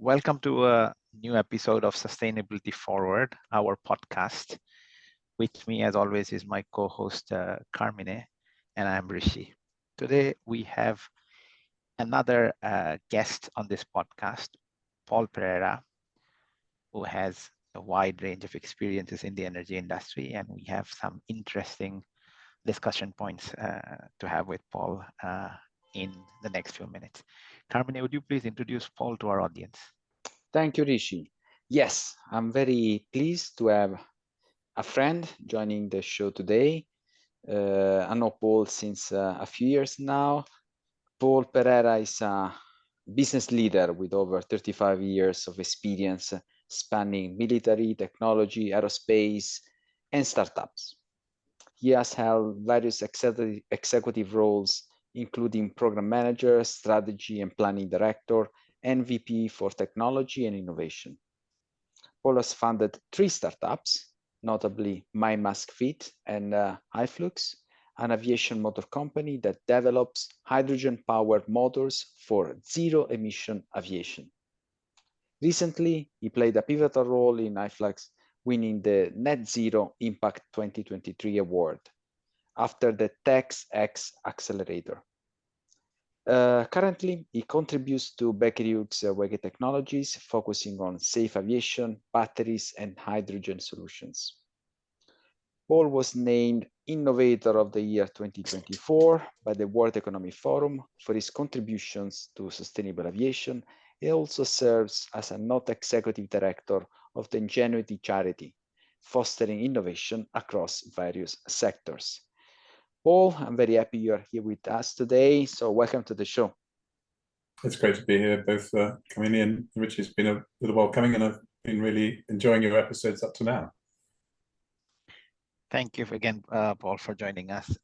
Welcome to a new episode of Sustainability Forward, our podcast. With me, as always, is my co-host Carmine, and I'm Wrishi. Today, we have another guest on this podcast, Paul Perera, who has a wide range of experiences in the energy industry, and we have some interesting discussion points to have with Paul in the next few minutes. Carmine, would you please introduce Paul to our audience? Thank you, Rishi. Yes, I'm very pleased to have a friend joining the show today. I know Paul since a few years now. Paul Perera is a business leader with over 35 years of experience spanning military, technology, aerospace, and startups. He has held various executive roles, including program manager, strategy and planning director, and VP for technology and innovation. Paul has founded 3 startups, notably MyMaskFit and iFlux, an aviation motor company that develops hydrogen-powered motors for zero-emission aviation. Recently, he played a pivotal role in iFlux, winning the Net Zero Impact 2023 award after the TechX Accelerator. Currently, he contributes to Bakery Hughes Wege Technologies, focusing on safe aviation, batteries, and hydrogen solutions. Paul was named Innovator of the Year 2024 by the World Economic Forum for his contributions to sustainable aviation. He also serves as a non-executive director of the Ingenuity charity, fostering innovation across various sectors. Paul, I'm very happy you're here with us today, so welcome to the show. It's great to be here, both Carmine and Wrishi. It's been a little while coming, and I've been really enjoying your episodes up to now. Thank you again, Paul, for joining us.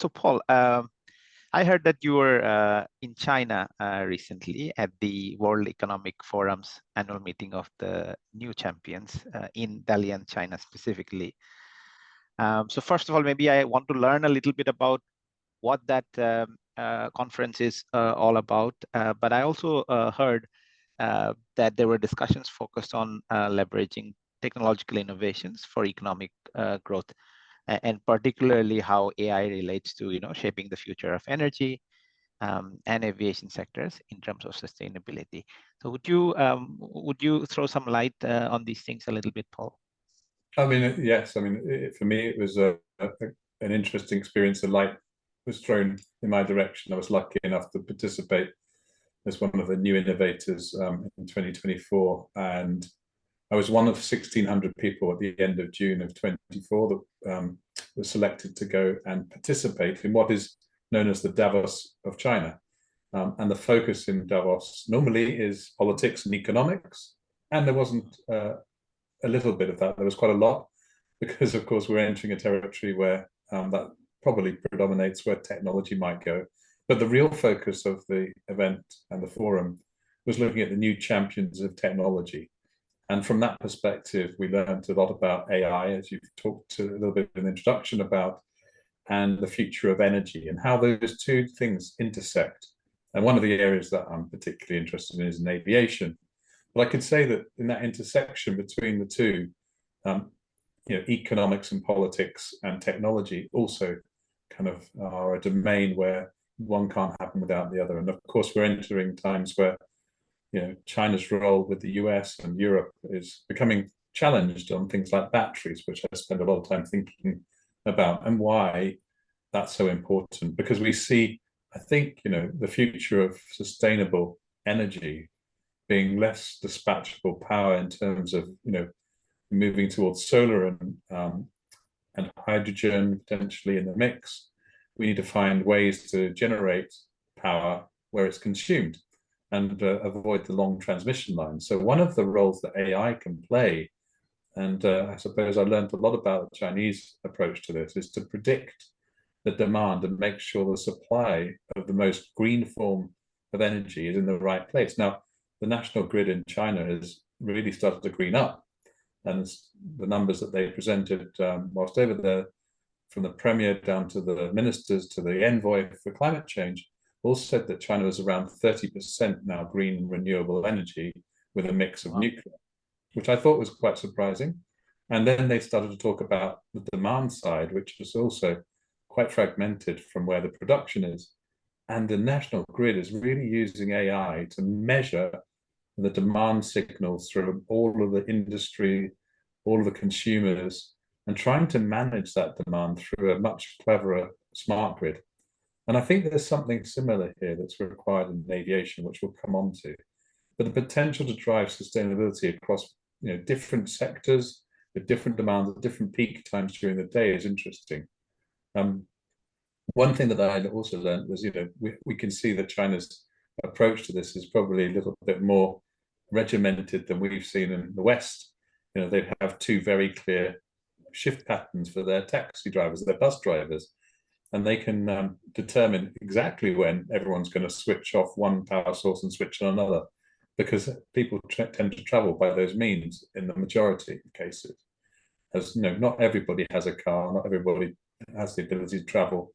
So, Paul, I heard that you were in China recently at the World Economic Forum's annual meeting of the new champions in Dalian, China specifically. So first of all, maybe I want to learn a little bit about what that conference is all about. But I also heard that there were discussions focused on leveraging technological innovations for economic growth, and particularly how AI relates to shaping the future of energy and aviation sectors in terms of sustainability. So would you throw some light on these things a little bit, Paul? I mean, yes. I mean, for me, it was an interesting experience. The light was thrown in my direction. I was lucky enough to participate as one of the new innovators in 2024, and I was one of 1,600 people at the end of June of 24 that were selected to go and participate in what is known as the Davos of China. And the focus in Davos normally is politics and economics, and there wasn't a little bit of that. There was quite a lot, because of course we're entering a territory where that probably predominates where technology might go. But the real focus of the event and the forum was looking at the new champions of technology. And from that perspective, we learned a lot about AI, as you've talked a little bit in the introduction about, and the future of energy and how those two things intersect. And one of the areas that I'm particularly interested in is in aviation. But I could say that in that intersection between the two, economics and politics and technology also kind of are a domain where one can't happen without the other. And of course, we're entering times where China's role with the US and Europe is becoming challenged on things like batteries, which I spend a lot of time thinking about, and why that's so important. Because we see, I think, the future of sustainable energy being less dispatchable power in terms of, moving towards solar and hydrogen potentially in the mix. We need to find ways to generate power where it's consumed and avoid the long transmission lines. So one of the roles that AI can play, and I suppose I learned a lot about the Chinese approach to this, is to predict the demand and make sure the supply of the most green form of energy is in the right place. Now, the national grid in China has really started to green up, and the numbers that they presented whilst over there, from the premier down to the ministers to the envoy for climate change, all said that China was around 30% now green and renewable energy with a mix of Wow. nuclear, which I thought was quite surprising. And then they started to talk about the demand side, which was also quite fragmented from where the production is. And the national grid is really using AI to measure the demand signals through all of the industry, all of the consumers, and trying to manage that demand through a much cleverer smart grid. And I think there's something similar here that's required in aviation, which we'll come on to. But the potential to drive sustainability across different sectors with different demands at different peak times during the day is interesting. One thing that I also learned was, we can see that China's approach to this is probably a little bit more regimented than we've seen in the West. They have two very clear shift patterns for their taxi drivers, their bus drivers, and they can determine exactly when everyone's going to switch off one power source and switch on another, because people tend to travel by those means in the majority of cases. As not everybody has a car, not everybody has the ability to travel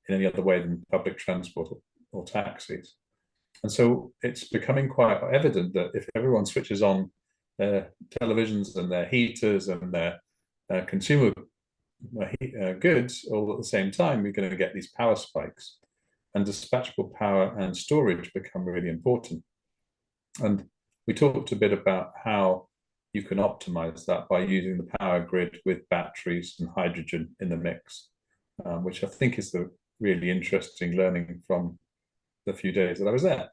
in any other way than public transport or taxis. And so it's becoming quite evident that if everyone switches on their televisions and their heaters and their consumer goods all at the same time, we're going to get these power spikes. And dispatchable power and storage become really important. And we talked a bit about how you can optimize that by using the power grid with batteries and hydrogen in the mix, which I think is the really interesting learning from the few days that I was there.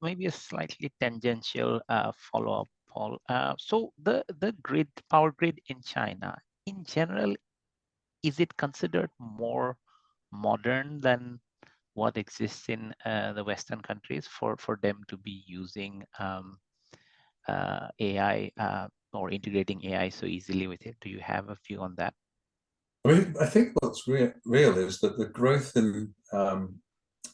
Maybe a slightly tangential follow-up, Paul. So the power grid in China, in general, is it considered more modern than what exists in the Western countries for them to be using AI or integrating AI so easily with it? Do you have a view on that? I think what's real is that the growth in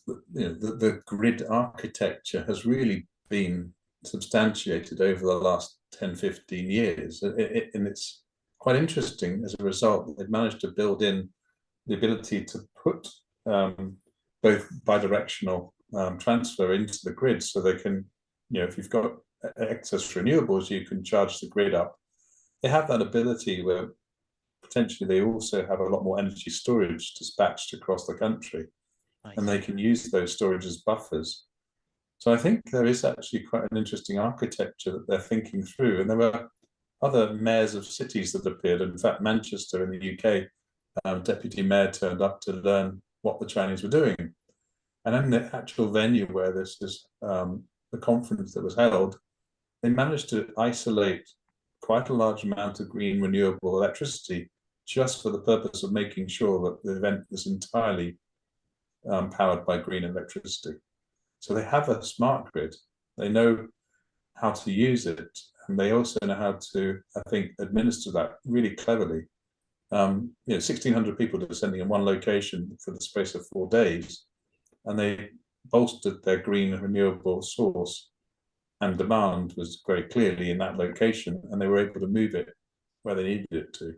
the grid architecture has really been substantiated over the last 10, 15 years. And it's quite interesting as a result. They've managed to build in the ability to put both bidirectional transfer into the grid, so they can, if you've got excess renewables, you can charge the grid up. They have that ability where potentially they also have a lot more energy storage dispatched across the country. Nice. And they can use those storage as buffers. So I think there is actually quite an interesting architecture that they're thinking through. And there were other mayors of cities that appeared. In fact, Manchester in the UK, deputy mayor turned up to learn what the Chinese were doing. And in the actual venue where this is the conference that was held, they managed to isolate quite a large amount of green renewable electricity just for the purpose of making sure that the event was entirely powered by green electricity. So they have a smart grid. They know how to use it, and they also know how to, I think, administer that really cleverly. 1,600 people descending in one location for the space of 4 days, and they bolstered their green renewable source, and demand was very clearly in that location, and they were able to move it where they needed it to.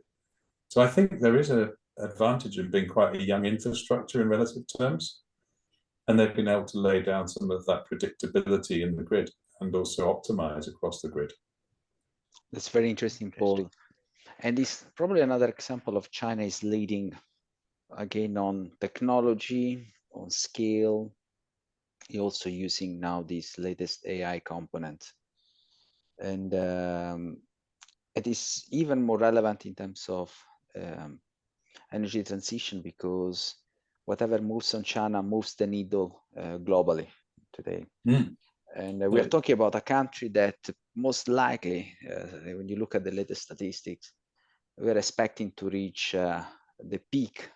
So I think there is an advantage in being quite a young infrastructure in relative terms, and they've been able to lay down some of that predictability in the grid and also optimize across the grid. That's very interesting, Paul. And it's probably another example of China is leading again on technology, on scale. You're also using now this latest AI component. And it is even more relevant in terms of energy transition, because whatever moves on China moves the needle globally today. And we are talking about a country that most likely, when you look at the latest statistics, we're expecting to reach the peak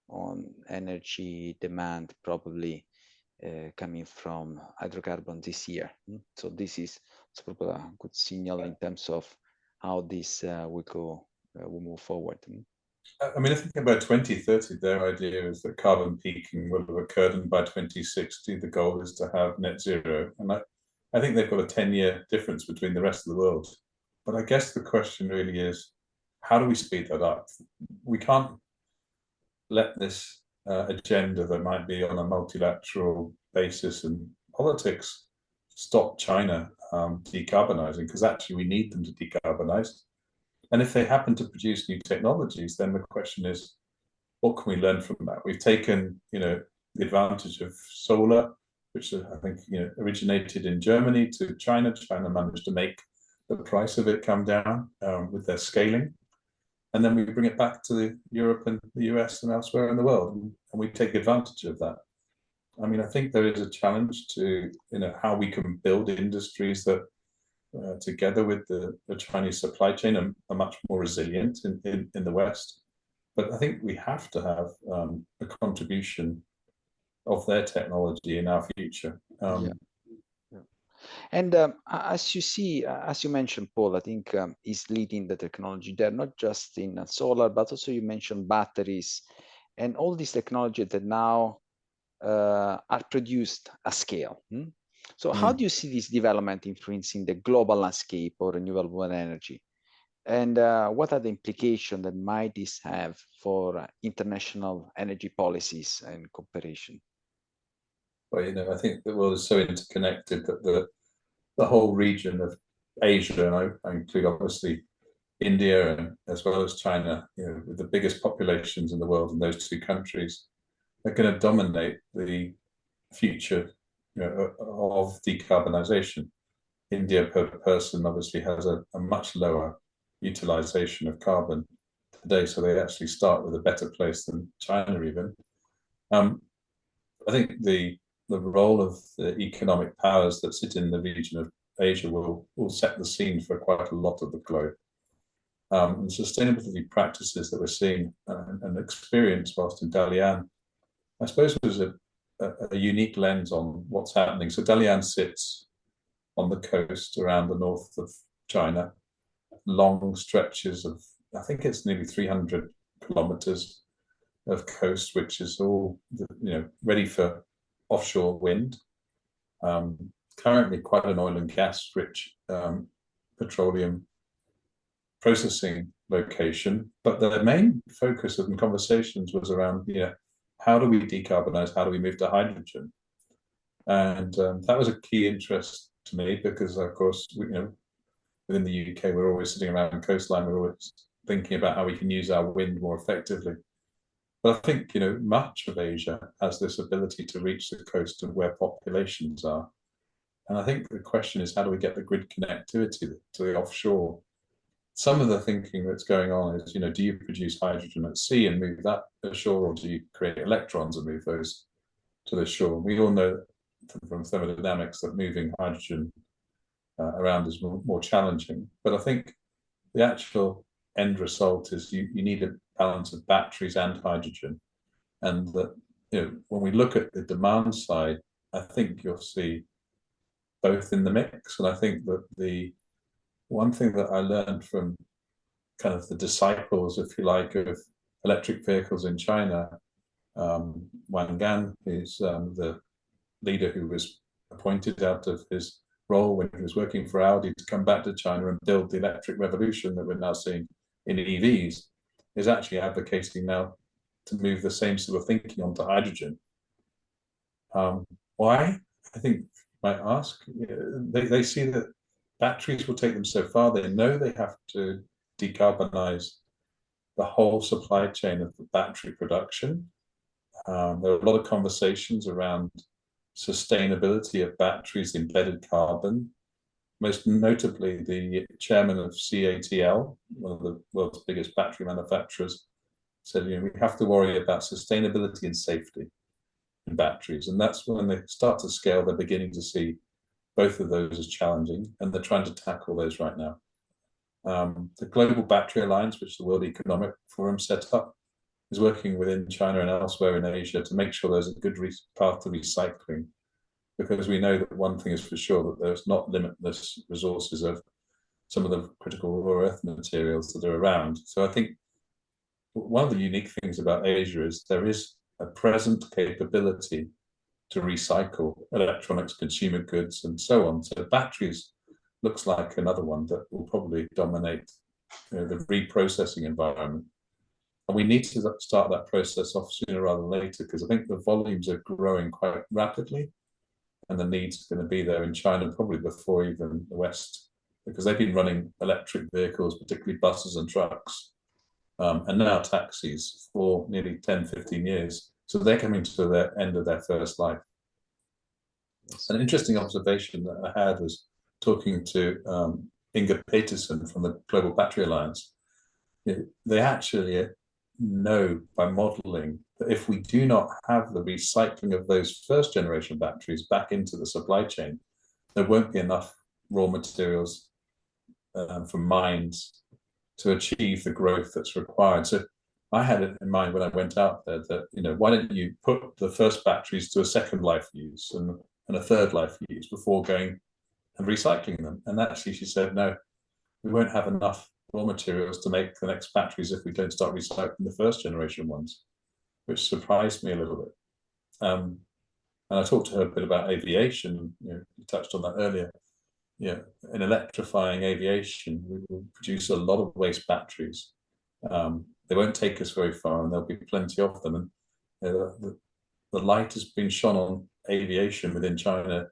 on energy demand, probably coming from hydrocarbon this year. So this is probably a good signal in terms of how this will move forward. I mean, I think about 2030, their idea is that carbon peaking will have occurred, and by 2060, the goal is to have net zero. And I think they've got a 10-year difference between the rest of the world. But I guess the question really is, how do we speed that up? We can't let this agenda that might be on a multilateral basis in politics stop China decarbonizing, because actually we need them to decarbonize. And if they happen to produce new technologies, then the question is, what can we learn from that? We've taken, the advantage of solar, which I think, originated in Germany, to China. China managed to make the price of it come down with their scaling. And then we bring it back to Europe and the US and elsewhere in the world, and we take advantage of that. I mean, I think there is a challenge to, how we can build industries that, together with the Chinese supply chain, are much more resilient in the West. But I think we have to have a contribution of their technology in our future. Yeah. And as you see, as you mentioned, Paul, I think is leading the technology there, not just in solar, but also you mentioned batteries and all these technologies that now are produced at scale. So how do you see this development influencing the global landscape of renewable energy? And what are the implications that might this have for international energy policies and cooperation? Well, I think the world is so interconnected that the whole region of Asia, and I include obviously India and as well as China, with the biggest populations in the world in those two countries, are going to dominate the future, of decarbonization. India per person obviously has a much lower utilization of carbon today, so they actually start with a better place than China even. I think the role of the economic powers that sit in the region of Asia will set the scene for quite a lot of the globe. And sustainability practices that we're seeing and experience whilst in Dalian, I suppose, was a unique lens on what's happening. So Dalian sits on the coast around the north of China, long stretches of, I think it's nearly 300 kilometers of coast, which is all, ready for offshore wind. Currently quite an oil and gas rich petroleum processing location, but the main focus of the conversations was around, how do we decarbonize? How do we move to hydrogen? And that was a key interest to me because, of course, within the UK, we're always sitting around the coastline. We're always thinking about how we can use our wind more effectively. But I think, much of Asia has this ability to reach the coast of where populations are. And I think the question is, how do we get the grid connectivity to the offshore? Some of the thinking that's going on is, do you produce hydrogen at sea and move that ashore, or do you create electrons and move those to the shore? We all know from thermodynamics that moving hydrogen around is more challenging. But I think the actual end result is you need a balance of batteries and hydrogen. And that, when we look at the demand side, I think you'll see both in the mix. And I think that the one thing that I learned from kind of the disciples, if you like, of electric vehicles in China, Wang Gan is the leader who was appointed out of his role when he was working for Audi to come back to China and build the electric revolution that we're now seeing in EVs, is actually advocating now to move the same sort of thinking onto hydrogen. Why? I think you might ask. They see that batteries will take them so far. They know they have to decarbonize the whole supply chain of the battery production. There are a lot of conversations around sustainability of batteries, embedded carbon. Most notably, the chairman of CATL, one of the world's biggest battery manufacturers, said, we have to worry about sustainability and safety in batteries. And that's when they start to scale, they're beginning to see both of those as challenging, and they're trying to tackle those right now. The Global Battery Alliance, which the World Economic Forum set up, is working within China and elsewhere in Asia to make sure there's a good path to recycling, because we know that one thing is for sure, that there's not limitless resources of some of the critical rare earth materials that are around. So I think one of the unique things about Asia is there is a present capability to recycle electronics, consumer goods, and so on. So batteries looks like another one that will probably dominate the reprocessing environment. And we need to start that process off sooner rather than later, because I think the volumes are growing quite rapidly. and the need's going to be there in China probably before even the West, because they've been running electric vehicles, particularly buses and trucks, and now taxis for nearly 10, 15 years. So they're coming to the end of their first life. Yes. An interesting observation that I had was talking to Inga Peterson from the Global Battery Alliance. They actually know by modeling that if we do not have the recycling of those first generation batteries back into the supply chain, there won't be enough raw materials from mines to achieve the growth that's required. So I had it in mind when I went out there that, why don't you put the first batteries to a second life use and a third life use before going and recycling them? And actually she said, no, we won't have enough raw materials to make the next batteries if we don't start recycling the first generation ones, which surprised me a little bit. And I talked to her a bit about aviation. You touched on that earlier. In electrifying aviation, we will produce a lot of waste batteries. They won't take us very far, and there'll be plenty of them. And the light has been shone on aviation within China.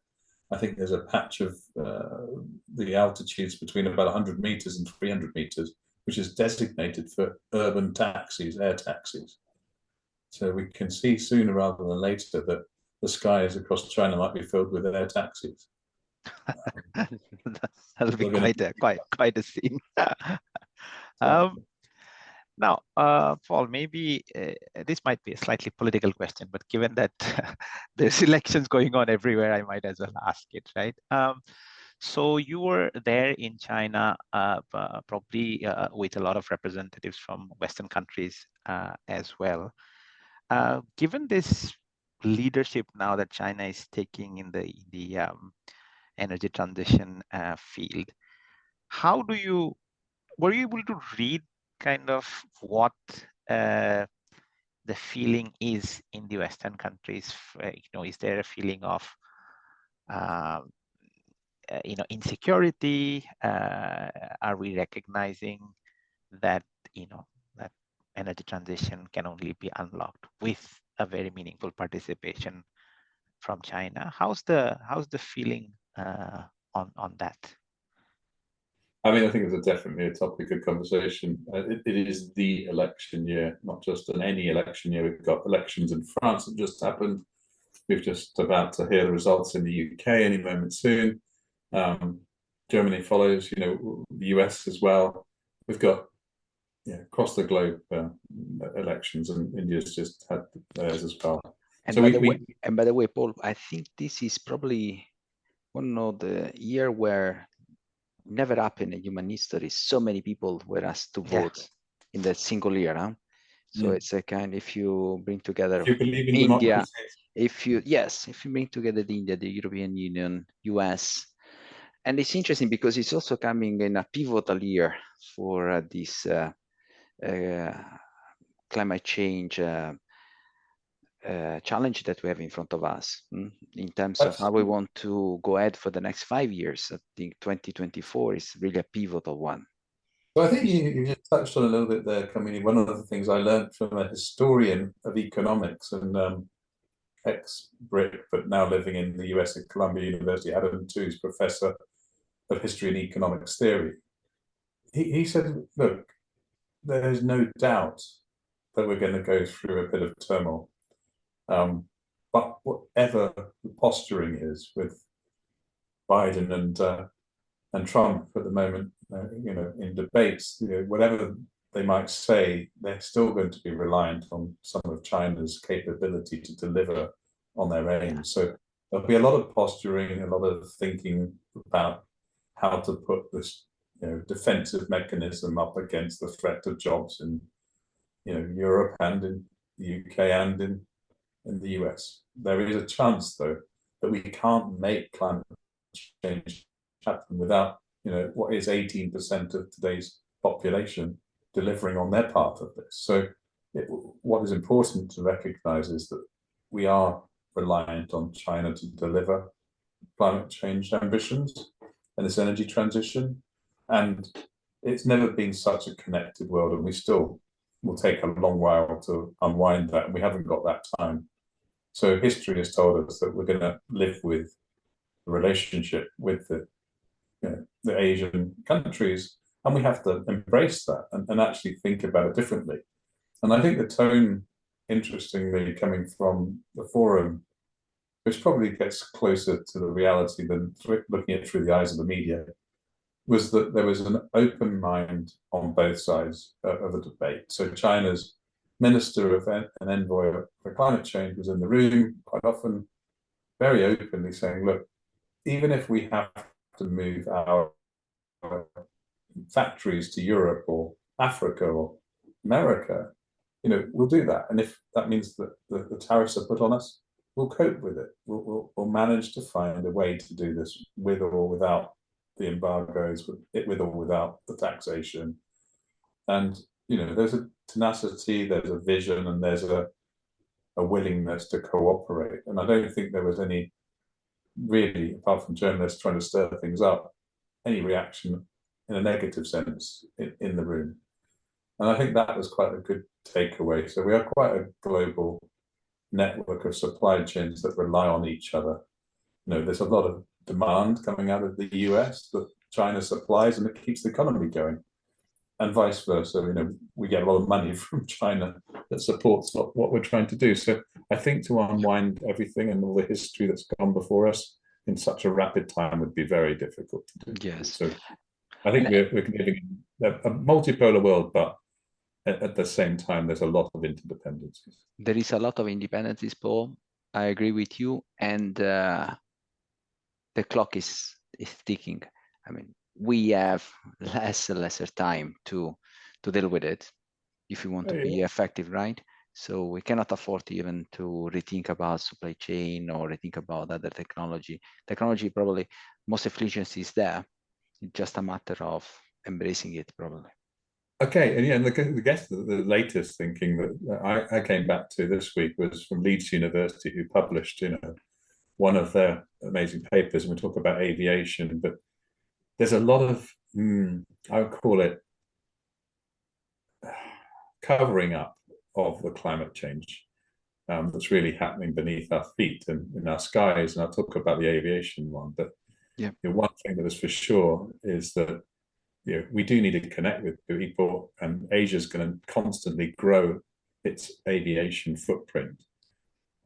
I think there's a patch of the altitudes between about 100 meters and 300 meters, which is designated for urban taxis, air taxis. So we can see sooner rather than later that the skies across China might be filled with air taxis. That'll be quite a scene. Now, Paul, maybe this might be a slightly political question, but given that there's elections going on everywhere, I might as well ask it, right? So you were there in China, probably with a lot of representatives from Western countries as well. Given this leadership now that China is taking in the energy transition field, were you able to read kind of what the feeling is in the Western countries? Is there a feeling of insecurity? Are we recognizing that that energy transition can only be unlocked with a very meaningful participation from China? How's the feeling on that? I mean, I think it's definitely a topic of conversation. It is the election year, not just any election year. We've got elections in France that just happened. We're just about to hear the results in the UK any moment soon. Germany follows, the US as well. We've got across the globe elections, and India's just had theirs as well. And by the way, Paul, I think this is probably one of the year where never happened in human history. So many people were asked to vote in that single year. Huh? So it's a kind, if you bring together if you believe in India, democracy. if you bring together the India, the European Union, US, and it's interesting because it's also coming in a pivotal year for this climate change challenge that we have in front of us in terms of how we want to go ahead for the next 5 years. I think 2024 is really a pivotal one. So I think you just touched on a little bit there, Carmine. One of the things I learned from a historian of economics and ex-Brit, but now living in the US at Columbia University, Adam Tooze, professor of history and economics theory. He said, look, there's no doubt that we're going to go through a bit of turmoil. But whatever the posturing is with Biden and Trump at the moment, in debates, whatever they might say, they're still going to be reliant on some of China's capability to deliver on their aims. So there'll be a lot of posturing, a lot of thinking about how to put this, defensive mechanism up against the threat of jobs in, Europe and in the UK and in the US. There is a chance, though, that we can't make climate change happen without, what is 18% of today's population delivering on their part of this. So what is important to recognize is that we are reliant on China to deliver climate change ambitions and this energy transition. And it's never been such a connected world, and we still will take a long while to unwind that, and we haven't got that time. So history has told us that we're going to live with relationship with the Asian countries, and we have to embrace that and actually think about it differently. And I think the tone, interestingly, coming from the forum, which probably gets closer to the reality than looking at it through the eyes of the media, was that there was an open mind on both sides of the debate. So China's Minister of and Envoy for Climate Change was in the room quite often, very openly saying, look, even if we have to move our factories to Europe or Africa or America, we'll do that. And if that means that the tariffs are put on us, we'll cope with it. We'll manage to find a way to do this with or without the embargoes, with or without the taxation. And there's a tenacity, there's a vision, and there's a willingness to cooperate. And I don't think there was any, really, apart from journalists trying to stir things up, any reaction in a negative sense in the room. And I think that was quite a good takeaway. So we are quite a global network of supply chains that rely on each other. There's a lot of demand coming out of the US that China supplies, and it keeps the economy going, and vice versa. We get a lot of money from China that supports what we're trying to do. So I think to unwind everything and all the history that's gone before us in such a rapid time would be very difficult to do. Yes. So I think we're living in a multipolar world, but at the same time, there's a lot of interdependencies. There is a lot of independencies, Paul. I agree with you. And the clock is ticking. I mean, we have lesser time to deal with it if we want to be effective, right? So we cannot afford even to rethink about supply chain or rethink about other technology. Technology, probably most efficiency is there. It's just a matter of embracing it, probably. Okay, and the latest thinking that I came back to this week was from Leeds University, who published, one of their amazing papers, and we talk about aviation, but there's a lot of, I would call it, covering up of the climate change that's really happening beneath our feet and in our skies. And I'll talk about the aviation one, but one thing that is for sure is that we do need to connect with people, and Asia's going to constantly grow its aviation footprint.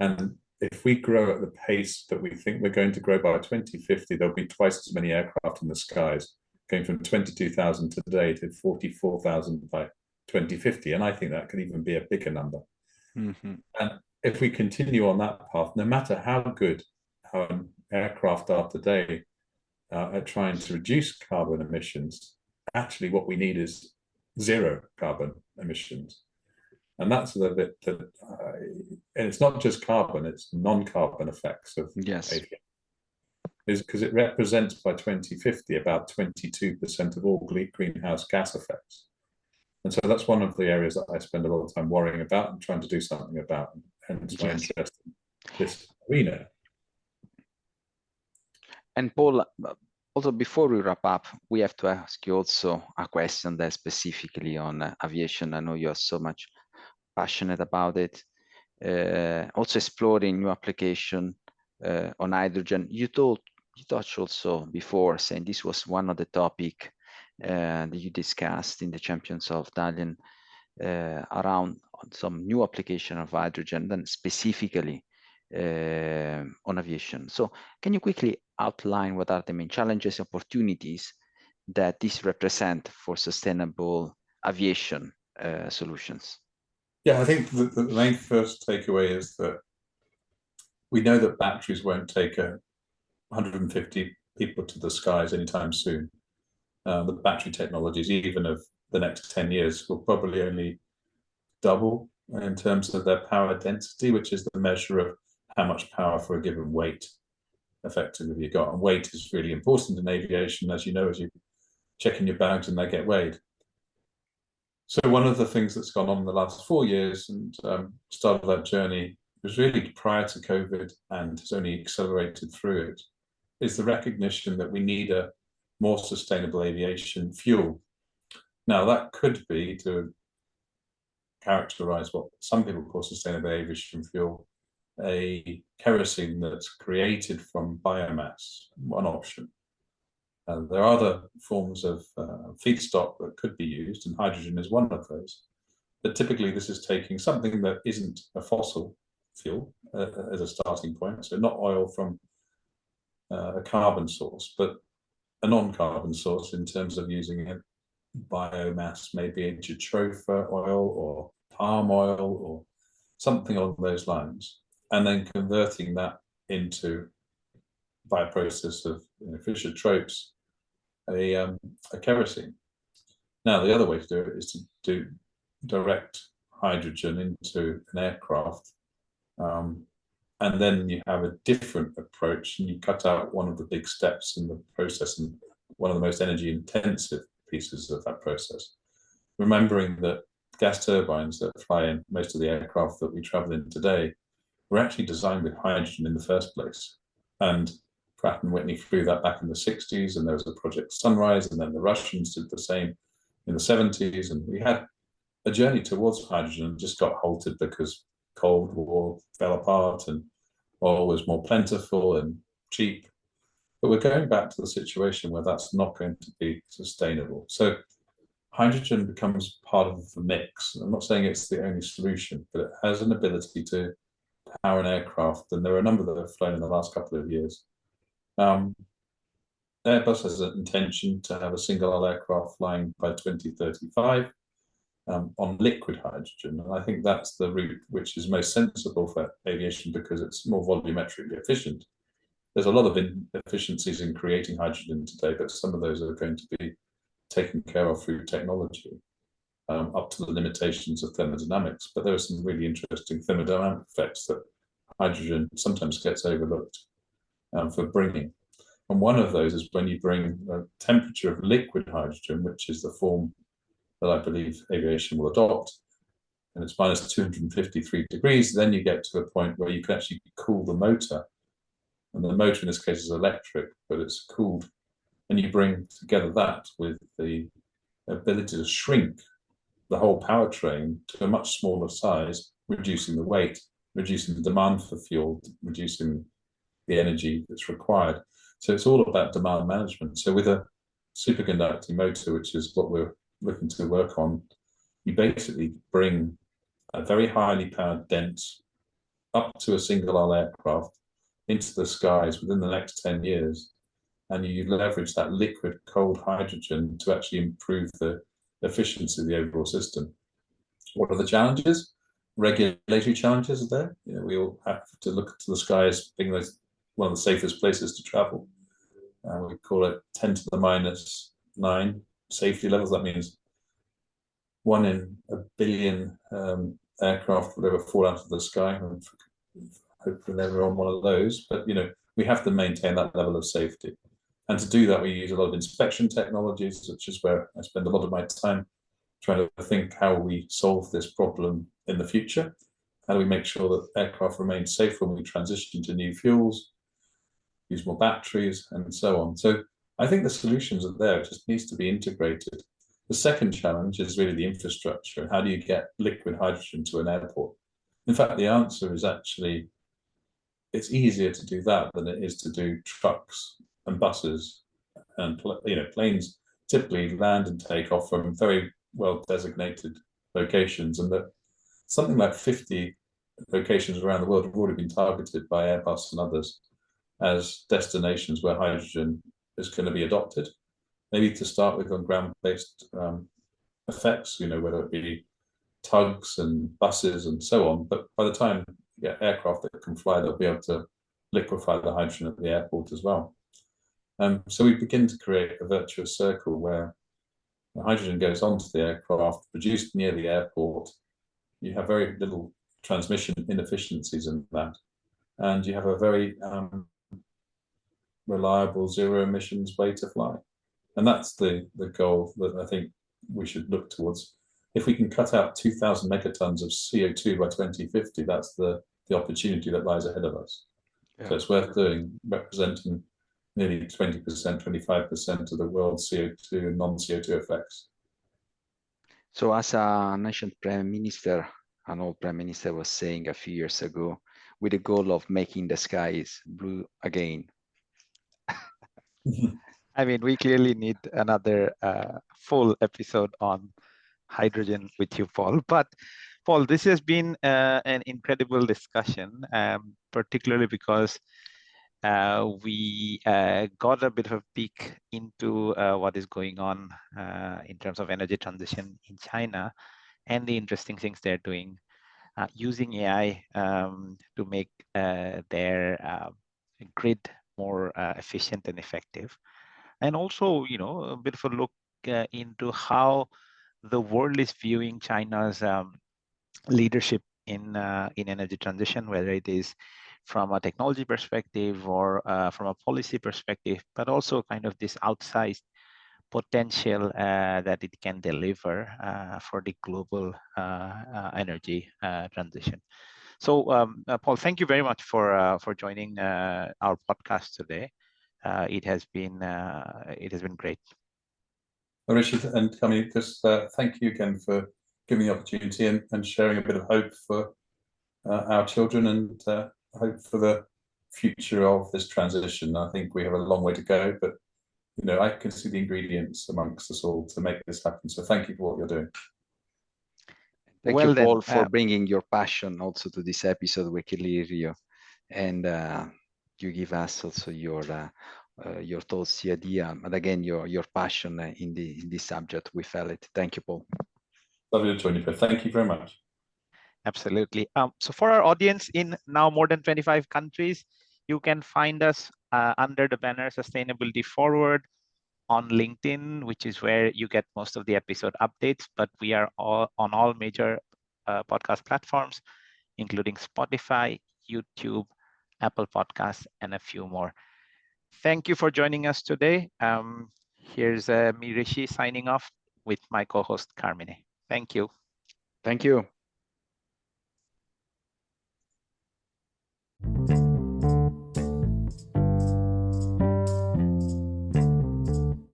And if we grow at the pace that we think we're going to grow by 2050, there'll be twice as many aircraft in the skies, going from 22,000 today to 44,000 by 2050. And I think that could even be a bigger number. Mm-hmm. And if we continue on that path, no matter how good our aircraft are today at trying to reduce carbon emissions, actually what we need is zero carbon emissions. And that's the bit that, and it's not just carbon, it's non-carbon effects of aviation. Is because it represents by 2050 about 22% of all greenhouse gas effects. And so that's one of the areas that I spend a lot of time worrying about and trying to do something about, and it's my interest in this arena. And Paul, also before we wrap up, we have to ask you also a question that's specifically on aviation. I know you are so much passionate about it. Also exploring new application on hydrogen. You touched also before, saying this was one of the topic that you discussed in the Champions of Dalian around some new application of hydrogen, then specifically on aviation. So can you quickly outline what are the main challenges, opportunities that this represent for sustainable aviation solutions? Yeah, I think the main first takeaway is that we know that batteries won't take 150 people to the skies anytime soon. The battery technologies, even of the next 10 years, will probably only double in terms of their power density, which is the measure of how much power for a given weight effectively you got. And weight is really important in aviation, as you know, as you check in your bags and they get weighed. So one of the things that's gone on in the last 4 years and started that journey was really prior to COVID and has only accelerated through it, is the recognition that we need a more sustainable aviation fuel. Now, that could be, to characterize what some people call sustainable aviation fuel, a kerosene that's created from biomass, one option. There are other forms of feedstock that could be used, and hydrogen is one of those. But typically this is taking something that isn't a fossil fuel as a starting point, so not oil from a carbon source, but a non-carbon source in terms of using it, biomass, maybe a jatropha oil or palm oil or something along those lines, and then converting that into, by a process of Fischer-Tropsch, a kerosene. Now, the other way to do it is to do direct hydrogen into an aircraft, and then you have a different approach, and you cut out one of the big steps in the process and one of the most energy intensive pieces of that process. Remembering that gas turbines that fly in most of the aircraft that we travel in today were actually designed with hydrogen in the first place. And Pratt & Whitney flew that back in the 60s, and there was a Project Sunrise, and then the Russians did the same in the 70s, and we had a journey towards hydrogen and just got halted because Cold War fell apart and oil was more plentiful and cheap. But we're going back to the situation where that's not going to be sustainable. So hydrogen becomes part of the mix. I'm not saying it's the only solution, but it has an ability to power an aircraft, and there are a number that have flown in the last couple of years. Airbus has an intention to have a single-aisle aircraft flying by 2035 on liquid hydrogen, and I think that's the route which is most sensible for aviation because it's more volumetrically efficient. There's a lot of inefficiencies in creating hydrogen today, but some of those are going to be taken care of through technology, up to the limitations of thermodynamics. But there are some really interesting thermodynamic effects that hydrogen sometimes gets overlooked for bringing. And one of those is when you bring a temperature of liquid hydrogen, which is the form that I believe aviation will adopt, and it's minus 253 degrees, then you get to a point where you can actually cool the motor. And the motor in this case is electric, but it's cooled. And you bring together that with the ability to shrink the whole powertrain to a much smaller size, reducing the weight, reducing the demand for fuel, reducing the energy that's required. So it's all about demand management. So with a superconducting motor, which is what we're looking to work on, you basically bring a very highly powered, dense, up to a single-aisle aircraft into the skies within the next 10 years. And you leverage that liquid cold hydrogen to actually improve the efficiency of the overall system. What are the challenges? Regulatory challenges are there. We all have to look to the sky as being one of the safest places to travel. We call it 10 to the minus 9 safety levels. That means 1 in a billion aircraft would ever fall out of the sky. Hopefully never on one of those, but we have to maintain that level of safety. And to do that, we use a lot of inspection technologies, which is where I spend a lot of my time trying to think how we solve this problem in the future. How do we make sure that aircraft remain safe when we transition to new fuels, use more batteries, and so on. So I think the solutions are there, it just needs to be integrated. The second challenge is really the infrastructure. How do you get liquid hydrogen to an airport? In fact, the answer is actually, it's easier to do that than it is to do trucks and buses, and planes typically land and take off from very well designated locations, and that something like 50 locations around the world have already been targeted by Airbus and others as destinations where hydrogen is going to be adopted. Maybe to start with on ground-based effects, whether it be tugs and buses and so on, but by the time you get aircraft that can fly, they'll be able to liquefy the hydrogen at the airport as well. So we begin to create a virtuous circle where the hydrogen goes onto the aircraft, produced near the airport. You have very little transmission inefficiencies in that, and you have a very reliable zero emissions way to fly. And that's the goal that I think we should look towards. If we can cut out 2,000 megatons of CO2 by 2050, that's the opportunity that lies ahead of us. Yeah. So it's worth doing, representing nearly 20%, 25% of the world's CO2 and non-CO2 effects. So as an ancient prime minister, an old prime minister was saying a few years ago, with the goal of making the skies blue again. I mean, we clearly need another full episode on hydrogen with you, Paul. But Paul, this has been an incredible discussion, particularly because we got a bit of a peek into what is going on in terms of energy transition in China and the interesting things they're doing using AI to make their grid more efficient and effective. And also, you know, a bit of a look into how the world is viewing China's leadership in energy transition, whether it is from a technology perspective or from a policy perspective, but also kind of this outsized potential that it can deliver for the global energy transition. So, Paul, thank you very much for joining our podcast today. It has been great. Wrishi and Carmine, just thank you again for giving the opportunity and sharing a bit of hope for our children and hope for the future of this transition. I think we have a long way to go, but you know, I can see the ingredients amongst us all to make this happen. So thank you for what you're doing. Thank you, Paul, for bringing your passion also to this episode. We can hear you, and you give us also your thoughts, the idea, but again, your passion in this subject. We felt it. Thank you, Paul. Lovely to join you. Thank you very much. Absolutely. So for our audience in now more than 25 countries, you can find us under the banner Sustainability Forward on LinkedIn, which is where you get most of the episode updates, but we are on all major podcast platforms, including Spotify, YouTube, Apple Podcasts, and a few more. Thank you for joining us today. Here's me, Wrishi, signing off with my co-host, Carmine. Thank you. Thank you.